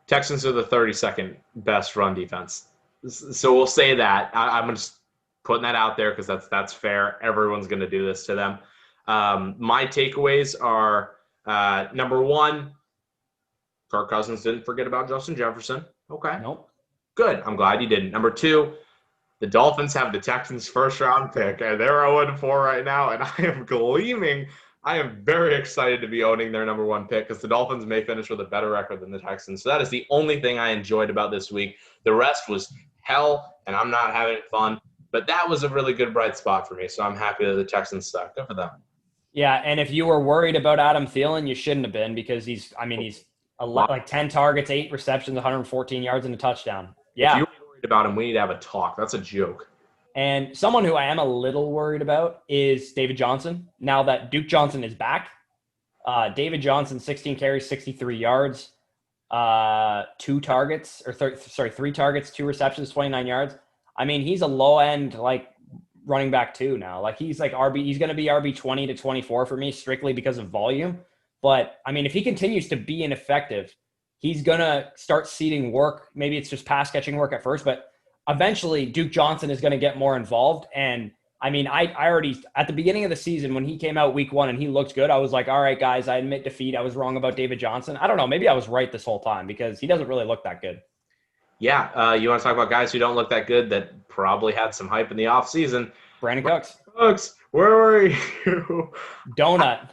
Texans are the 32nd best run defense. So we'll say that. I'm just putting that out there because that's fair. Everyone's going to do this to them. My takeaways are, number one, Kirk Cousins didn't forget about Justin Jefferson. Okay. Nope. Good. I'm glad you didn't. Number two, the Dolphins have the Texans' first-round pick, and they're 0-4 right now, and I am gleaming. I am very excited to be owning their number 1 pick because the Dolphins may finish with a better record than the Texans. So that is the only thing I enjoyed about this week. The rest was hell, and I'm not having fun. But that was a really good bright spot for me, so I'm happy that the Texans stuck. Good for them. Yeah, and if you were worried about Adam Thielen, you shouldn't have been because he's 10 targets, 8 receptions, 114 yards, and a touchdown. Yeah. If you're worried about him, we need to have a talk. That's a joke. And someone who I am a little worried about is David Johnson. Now that Duke Johnson is back, David Johnson, 16 carries, 63 yards. 2 targets or sorry, 3 targets, 2 receptions, 29 yards. I mean, he's a low end like running back too now. Like he's like he's going to be RB 20 to 24 for me strictly because of volume. But I mean, if he continues to be ineffective, he's going to start seeding work. Maybe it's just pass catching work at first, but eventually Duke Johnson is going to get more involved. And I mean, I already, at the beginning of the season, when he came out week 1 and he looked good, I was like, all right, guys, I admit defeat. I was wrong about David Johnson. I don't know. Maybe I was right this whole time because he doesn't really look that good. Yeah. You want to talk about guys who don't look that good that probably had some hype in the offseason? Brandon Cooks. Cooks, where were you? Donut.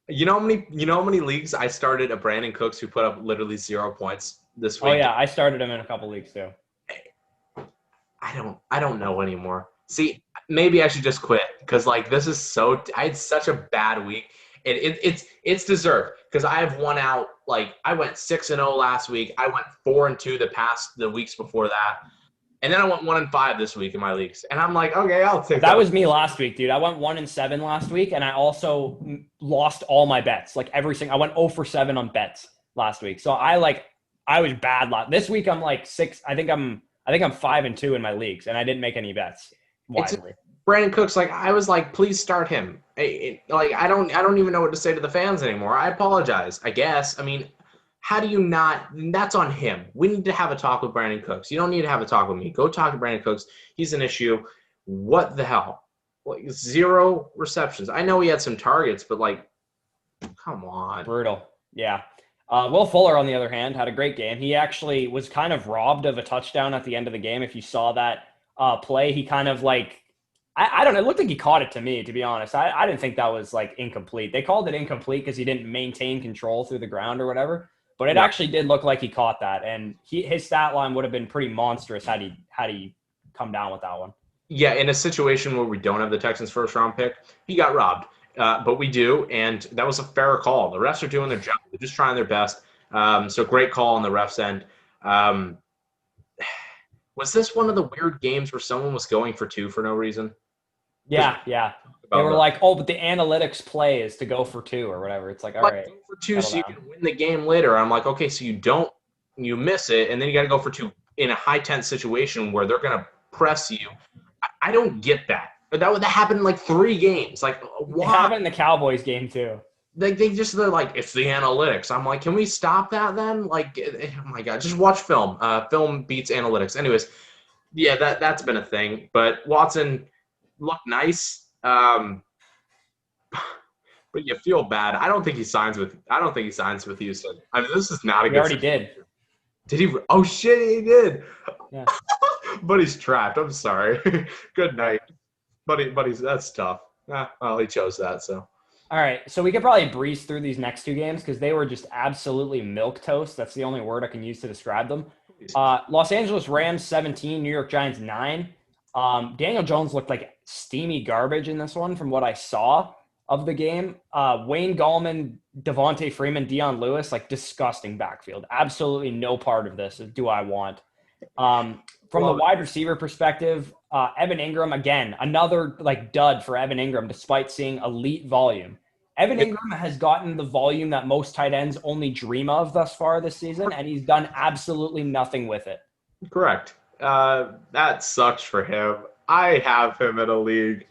You know how many leagues I started a Brandon Cooks who put up literally 0 points this week? Oh, yeah. I started him in a couple leagues too. I don't know anymore. See, maybe I should just quit because like this is I had such a bad week. And it's deserved because I have won out. Like I went 6-0 last week. I went 4-2 the weeks before that. And then I went 1-5 this week in my leagues. And I'm like, okay, I'll take that. That was me last week, dude. I went 1-7 last week, and I also lost all my bets. Like I went 0 for 7 on bets last week. So I was bad this week. I'm like 6. I think I'm 5-2 in my leagues, and I didn't make any bets wisely. Brandon Cooks, like I was like, please start him. I don't even know what to say to the fans anymore. I apologize. I guess. I mean, how do you not? That's on him. We need to have a talk with Brandon Cooks. You don't need to have a talk with me. Go talk to Brandon Cooks. He's an issue. What the hell? Like 0 receptions. I know he had some targets, but like, come on. Brutal. Yeah. Will Fuller, on the other hand, had a great game. He actually was kind of robbed of a touchdown at the end of the game. If you saw that play, he kind of like, I don't know. It looked like he caught it to me, to be honest. I didn't think that was like incomplete. They called it incomplete because he didn't maintain control through the ground or whatever. But it actually did look like he caught that, and his stat line would have been pretty monstrous had he come down with that one. Yeah, in a situation where we don't have the Texans' first-round pick, he got robbed. But we do, and that was a fair call. The refs are doing their job. They're just trying their best. So great call on the refs' end. Was this one of the weird games where someone was going for 2 for no reason? Yeah. They were like, oh, but the analytics play is to go for 2 or whatever. It's like, all right. Go for 2 so you can win the game later. I'm like, okay, so you miss it, and then you got to go for 2 in a high-tense situation where they're going to press you. I don't get that. That happened in like 3 games. Like, why? It happened in the Cowboys game too. They're like, it's the analytics. I'm like, can we stop that then? Like, oh my God, just watch film. Film beats analytics. Anyways, yeah, that's been a thing. But Watson looked nice. But you feel bad. I don't think he signs with Houston. I mean, this is not a good. He already did. Did he? Oh shit, he did. Yeah. But he's trapped. I'm sorry. Good night. But that's tough. Well, he chose that, so. All right, so we could probably breeze through these next 2 games because they were just absolutely milquetoast. That's the only word I can use to describe them. Los Angeles Rams 17, New York Giants 9. Daniel Jones looked like steamy garbage in this one from what I saw of the game. Wayne Gallman, Devontae Freeman, Dion Lewis, like disgusting backfield. Absolutely no part of this do I want. From the wide receiver perspective, Evan Ingram, again, another like dud for Evan Ingram despite seeing elite volume. Evan Ingram has gotten the volume that most tight ends only dream of thus far this season, and he's done absolutely nothing with it. Correct. That sucks for him. I have him in a league.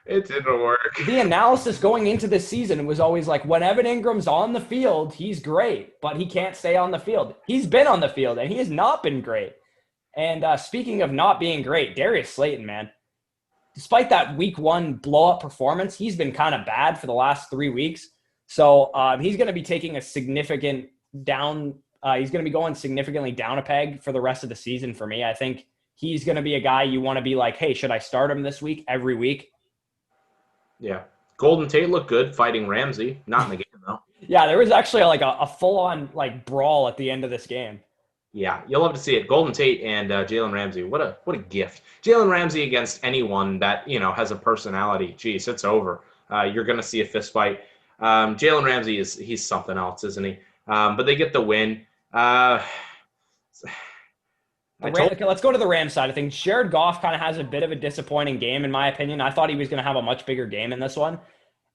It didn't work. The analysis going into this season was always like, when Evan Ingram's on the field, he's great, but he can't stay on the field. He's been on the field, and he has not been great. And speaking of not being great, Darius Slayton, man, despite that week 1 blow-up performance, he's been kind of bad for the last 3 weeks. So he's going to be taking a significant down. He's going to be going significantly down a peg for the rest of the season for me. I think he's going to be a guy you want to be like, hey, should I start him this week, every week? Yeah. Golden Tate looked good fighting Ramsey. Not in the game, though. Yeah, there was actually like a full-on like brawl at the end of this game. Yeah, you'll love to see it. Golden Tate and Jalen Ramsey. What a gift. Jalen Ramsey against anyone that, has a personality. Geez, it's over. You're going to see a fist fight. Jalen Ramsey he's something else, isn't he? But they get the win. Let's go to the Rams side of things. Jared Goff kind of has a bit of a disappointing game, in my opinion. I thought he was going to have a much bigger game in this one.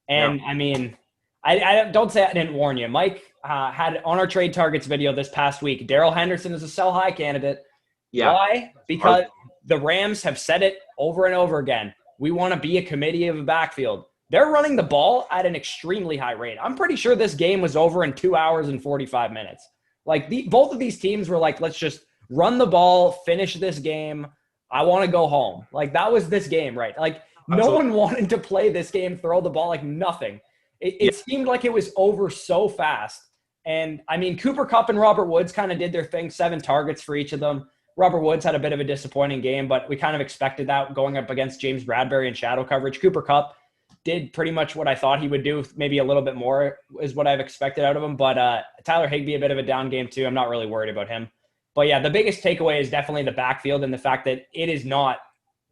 And, yeah. I mean, I don't say I didn't warn you. Mike had on our trade targets video this past week, Darrell Henderson is a sell high candidate. Yeah. Why? Because the Rams have said it over and over again. We want to be a committee of a backfield. They're running the ball at an extremely high rate. I'm pretty sure this game was over in 2 hours and 45 minutes. Like both of these teams were like, let's just run the ball, finish this game. I want to go home. Like that was this game, right? Like no one wanted to play this game, throw the ball, like nothing. It seemed like it was over so fast. And I mean, Cooper Kupp and Robert Woods kind of did their thing, 7 targets for each of them. Robert Woods had a bit of a disappointing game, but we kind of expected that going up against James Bradbury in shadow coverage. Cooper Kupp did pretty much what I thought he would do. Maybe a little bit more is what I've expected out of him. But Tyler Higbee, a bit of a down game too. I'm not really worried about him. But yeah, the biggest takeaway is definitely the backfield and the fact that it is not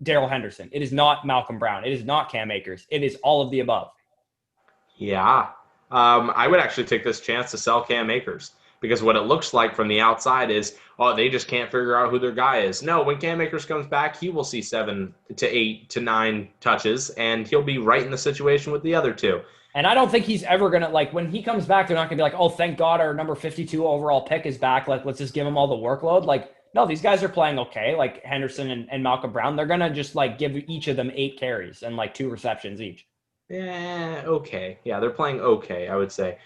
Darrell Henderson. It is not Malcolm Brown. It is not Cam Akers. It is all of the above. Yeah. I would actually take this chance to sell Cam Akers because what it looks like from the outside is, oh, they just can't figure out who their guy is. No, when Cam Akers comes back, he will see 7 to 8 to 9 touches, and he'll be right in the situation with the other 2. And I don't think he's ever going to, like, when he comes back, they're not going to be like, oh, thank God our number 52 overall pick is back. Like, let's just give him all the workload. Like, no, these guys are playing okay. Like, Henderson and Malcolm Brown, they're going to just, like, give each of them 8 carries and, like, 2 receptions each. Yeah, okay. Yeah, they're playing okay, I would say.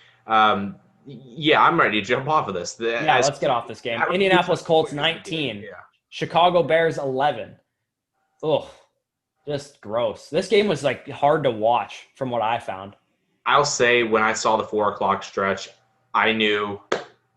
Yeah, I'm ready to jump off of this. Let's get off this game. Indianapolis Colts 19. Yeah. Chicago Bears 11. Ugh, just gross. This game was, like, hard to watch from what I found. I'll say when I saw the 4 o'clock stretch, I knew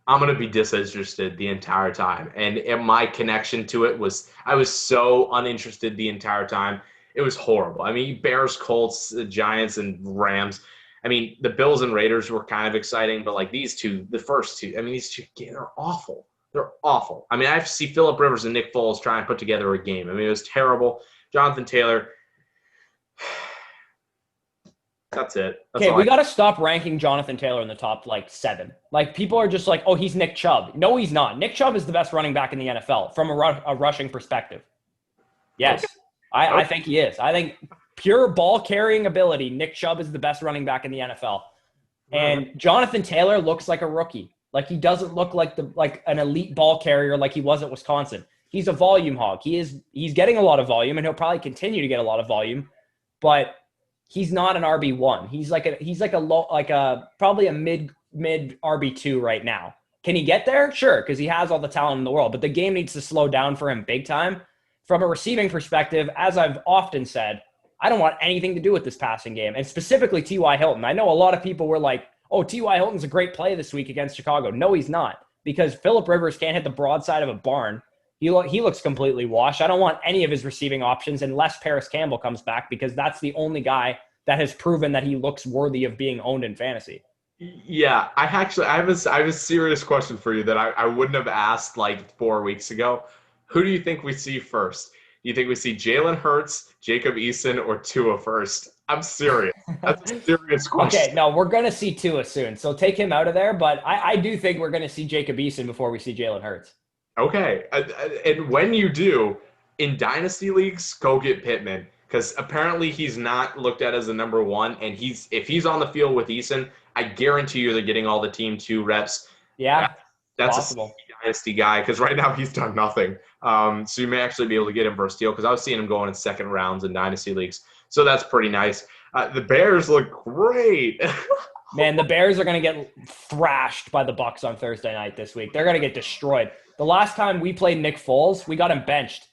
I'm going to be disinterested the entire time. And my connection to it was I was so uninterested the entire time. It was horrible. I mean, Bears, Colts, the Giants, and Rams. I mean, the Bills and Raiders were kind of exciting, but like these two, the first two, I mean, these two, they're awful. They're awful. I mean, I have to see Phillip Rivers and Nick Foles try and put together a game. I mean, it was terrible. Jonathan Taylor. That's it. Okay, we got to stop ranking Jonathan Taylor in the top, like, 7. Like, people are just like, oh, he's Nick Chubb. No, he's not. Nick Chubb is the best running back in the NFL from a rushing perspective. Yes, okay. I think he is. I think pure ball-carrying ability, Nick Chubb is the best running back in the NFL. And Jonathan Taylor looks like a rookie. Like, he doesn't look like an elite ball carrier like he was at Wisconsin. He's a volume hog. He's getting a lot of volume, and he'll probably continue to get a lot of volume. But he's not an RB1. He's probably a mid RB2 right now. Can he get there? Sure, because he has all the talent in the world. But the game needs to slow down for him big time. From a receiving perspective, as I've often said, I don't want anything to do with this passing game, and specifically T.Y. Hilton. I know a lot of people were like, oh, T.Y. Hilton's a great play this week against Chicago. No, he's not, because Phillip Rivers can't hit the broadside of a barn. He looks completely washed. I don't want any of his receiving options unless Paris Campbell comes back, because that's the only guy that has proven that he looks worthy of being owned in fantasy. Yeah, I have a serious question for you that I wouldn't have asked like 4 weeks ago. Who do you think we see first? Do you think we see Jalen Hurts, Jacob Eason, or Tua first? I'm serious. That's a serious question. Okay, no, we're going to see Tua soon, so take him out of there. But I do think we're going to see Jacob Eason before we see Jalen Hurts. Okay, and when you do, in Dynasty leagues, go get Pittman, because apparently he's not looked at as the number 1, and if he's on the field with Eason, I guarantee you they're getting all the team 2 reps. Yeah, that's possible. A Dynasty guy, because right now he's done nothing. So you may actually be able to get him for a steal, because I was seeing him going in second rounds in Dynasty leagues. So that's pretty nice. The Bears look great. Man, the Bears are going to get thrashed by the Bucs on Thursday night this week. They're going to get destroyed. The last time we played Nick Foles, we got him benched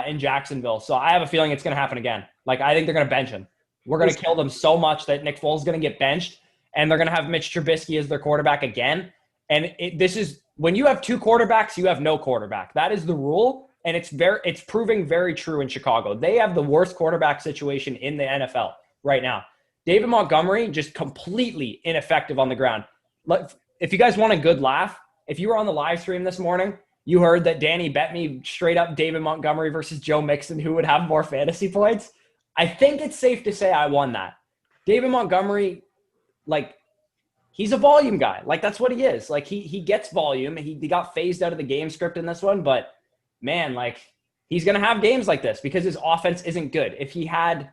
in Jacksonville. So I have a feeling it's going to happen again. Like, I think they're going to bench him. We're going to kill them so much that Nick Foles is going to get benched, and they're going to have Mitch Trubisky as their quarterback again. And this is when you have 2 quarterbacks, you have no quarterback. That is the rule, and it's proving very true in Chicago. They have the worst quarterback situation in the NFL right now. David Montgomery just completely ineffective on the ground. If you guys want a good laugh, if you were on the live stream this morning, you heard that Danny bet me straight up David Montgomery versus Joe Mixon, who would have more fantasy points. I think it's safe to say I won that. David Montgomery, like, he's a volume guy. Like, that's what he is. Like, he gets volume. He got phased out of the game script in this one, but man, like, he's going to have games like this because his offense isn't good. If he had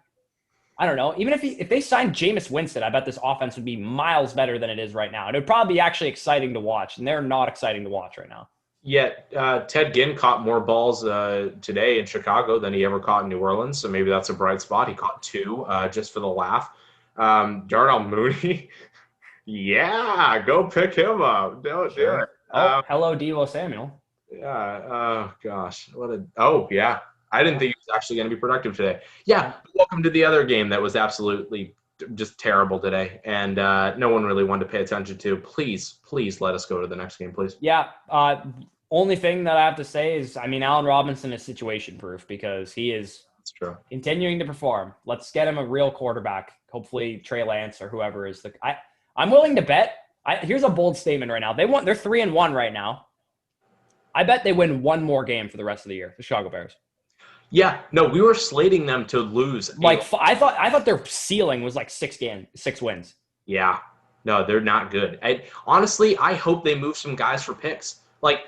I don't know. Even if they signed Jameis Winston, I bet this offense would be miles better than it is right now. And it would probably be actually exciting to watch. And they're not exciting to watch right now. Yet Ted Ginn caught more balls today in Chicago than he ever caught in New Orleans. So maybe that's a bright spot. He caught 2 just for the laugh. Darnell Mooney, yeah, go pick him up. Don't do it. Hello, Deebo Samuel. Yeah. Oh gosh. Yeah. I didn't think he was actually going to be productive today. Yeah. Welcome to the other game that was absolutely just terrible today, and no one really wanted to pay attention to. Please let us go to the next game, please. Yeah. Only thing that I have to say is, I mean, Allen Robinson is situation proof because he is continuing to perform. Let's get him a real quarterback. Hopefully Trey Lance or whoever is I'm willing to bet. Here's a bold statement right now. They're 3-1 right now. I bet they win one more game for the rest of the year. The Chicago Bears. Yeah, no, we were slating them to lose. Like I thought their ceiling was like 6 wins. Yeah, no, they're not good. Honestly, I hope they move some guys for picks. Like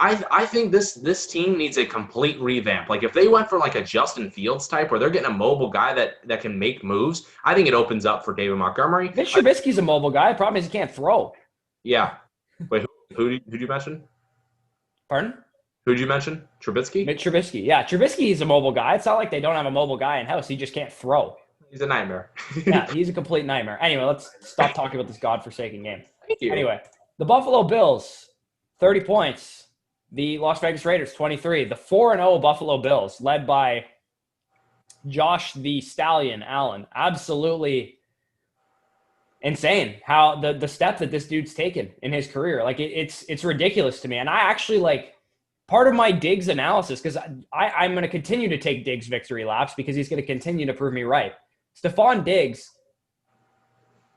I think this team needs a complete revamp. Like if they went for like a Justin Fields type, where they're getting a mobile guy that can make moves, I think it opens up for David Montgomery. Mitch Trubisky's a mobile guy. The problem is he can't throw. Yeah. Wait, who'd you mention? Pardon? Who'd you mention? Trubisky? Mitch Trubisky. Yeah, Trubisky's a mobile guy. It's not like they don't have a mobile guy in-house. He just can't throw. He's a nightmare. Yeah, he's a complete nightmare. Anyway, let's stop talking about this godforsaken game. Thank you. Anyway, the Buffalo Bills, 30 points. The Las Vegas Raiders, 23. The 4-0 Buffalo Bills, led by Josh the Stallion Allen. Absolutely insane how the step that this dude's taken in his career. Like it's ridiculous to me. And I actually part of my Diggs analysis, because I'm going to continue to take Diggs victory laps because he's going to continue to prove me right. Stephon Diggs,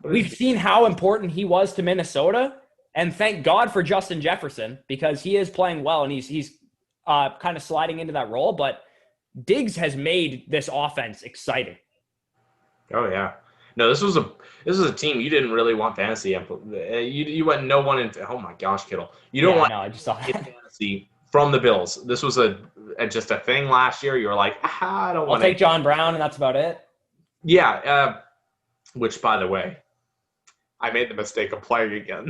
we've seen how important he was to Minnesota, and thank God for Justin Jefferson because he is playing well and he's kind of sliding into that role. But Diggs has made this offense exciting. Oh yeah. No, this was a team you didn't really want fantasy. You went no one in. Oh my gosh, Kittle, you don't want. No, I just saw that. Fantasy from the Bills. This was just a thing last year. You were like, I don't want to take John Brown, and that's about it. Yeah. Which, by the way, I made the mistake of playing again.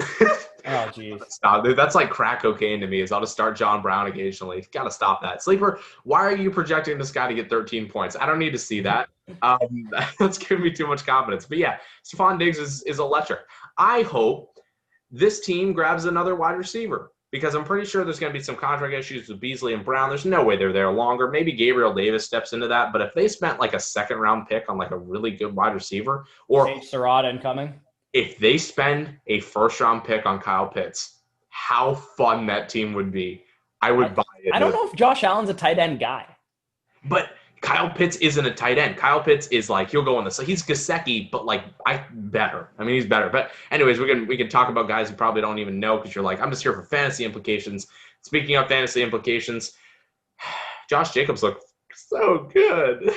Oh, geez. Stop. Dude, that's like crack cocaine to me. Is I'll just start John Brown occasionally. Got to stop that. Sleeper, why are you projecting this guy to get 13 points? I don't need to see that. That's giving me too much confidence. But yeah, Stephon Diggs is electric. I hope this team grabs another wide receiver because I'm pretty sure there's going to be some contract issues with Beasley and Brown. There's no way they're there longer. Maybe Gabriel Davis steps into that. But if they spent like a second-round pick on like a really good wide receiver, or Serrata incoming. If they spend a first-round pick on Kyle Pitts, how fun that team would be. I would buy it. I don't know if Josh Allen's a tight end guy. But Kyle Pitts isn't a tight end. Kyle Pitts is like, he'll go on this. He's Gesicki, but better. I mean, he's better. But anyways, we can talk about guys you probably don't even know because you're like, I'm just here for fantasy implications. Speaking of fantasy implications, Josh Jacobs looked so good.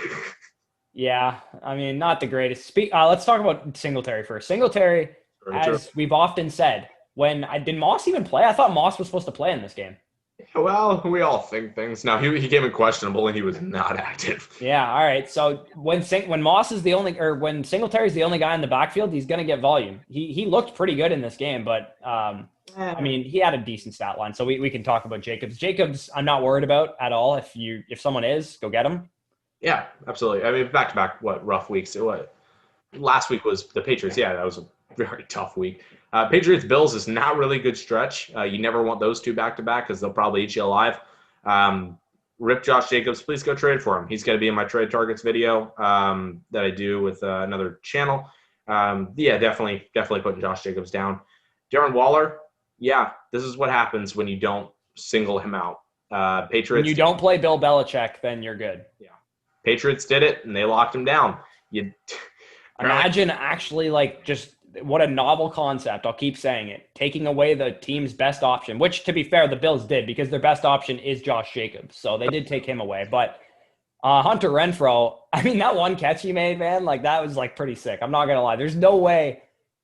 Yeah, I mean, not the greatest. Let's talk about Singletary first. Singletary, as we've often said, did Moss even play? I thought Moss was supposed to play in this game. Well, we all think things. No, he came in questionable and he was not active. Yeah, all right. So when Moss is when Singletary is the only guy in the backfield, he's going to get volume. He looked pretty good in this game, but I mean, he had a decent stat line. So we can talk about Jacobs. Jacobs, I'm not worried about at all. If someone is, go get him. Yeah, absolutely. I mean, back-to-back, rough weeks. Last week was the Patriots. Yeah, that was a very tough week. Patriots-Bills is not really a good stretch. You never want those two back-to-back because they'll probably eat you alive. Rip Josh Jacobs. Please go trade for him. He's going to be in my trade targets video that I do with another channel. Yeah, definitely putting Josh Jacobs down. Darren Waller, yeah, this is what happens when you don't single him out. Patriots. When you don't play Bill Belichick, then you're good. Yeah. Patriots did it, and they locked him down. Imagine actually just what a novel concept. I'll keep saying it. Taking away the team's best option, which, to be fair, the Bills did because their best option is Josh Jacobs. So they did take him away. But Hunter Renfrow, I mean, that one catch he made, man, that was pretty sick. I'm not going to lie. There's no way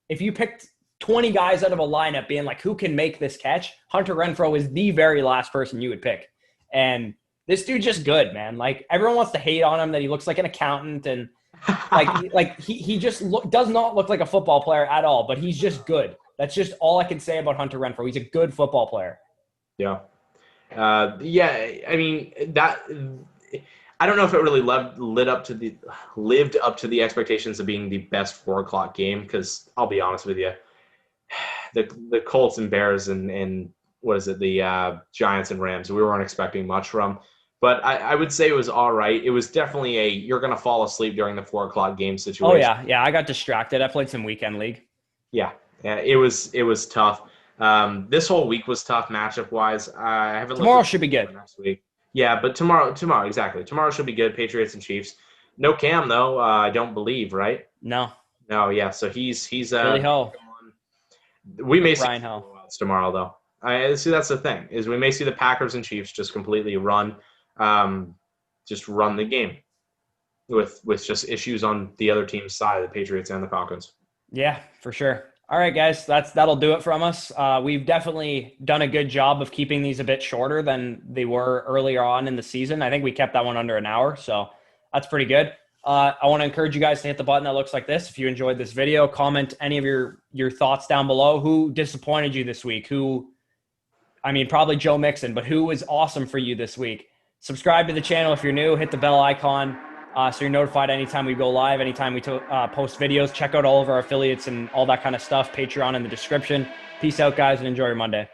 if you picked 20 guys out of a lineup being who can make this catch, Hunter Renfrow is the very last person you would pick. And this dude's just good, man. Everyone wants to hate on him that he looks like an accountant and He just does not look like a football player at all, but he's just good. That's just all I can say about Hunter Renfrow. He's a good football player. Yeah. Yeah, I mean that. I don't know if it really lived up to the expectations of being the best 4 o'clock game. Because I'll be honest with you, the Colts and Bears and what is it, the Giants and Rams, we weren't expecting much from. But I would say it was all right. It was definitely you're gonna fall asleep during the 4 o'clock game situation. Oh yeah, I got distracted. I played some weekend league. Yeah, it was tough. This whole week was tough matchup wise. I haven't. Tomorrow should be good. Next week. Yeah, but tomorrow exactly. Tomorrow should be good. Patriots and Chiefs. No Cam though. I don't believe, right? No. Yeah. So he's Billy Ho. We may see Ryan Ho tomorrow though. I see that's the thing is we may see the Packers and Chiefs just completely run the game with just issues on the other team's side, the Patriots and the Falcons. Yeah, for sure. All right, guys, that'll do it from us. We've definitely done a good job of keeping these a bit shorter than they were earlier on in the season. I think we kept that one under an hour, so that's pretty good. I want to encourage you guys to hit the button that looks like this. If you enjoyed this video, comment any of your thoughts down below. Who disappointed you this week? Probably Joe Mixon, but who was awesome for you this week? Subscribe to the channel if you're new. Hit the bell icon. So you're notified anytime we go live, anytime we post videos. Check out all of our affiliates and all that kind of stuff. Patreon in the description. Peace out, guys, and enjoy your Monday.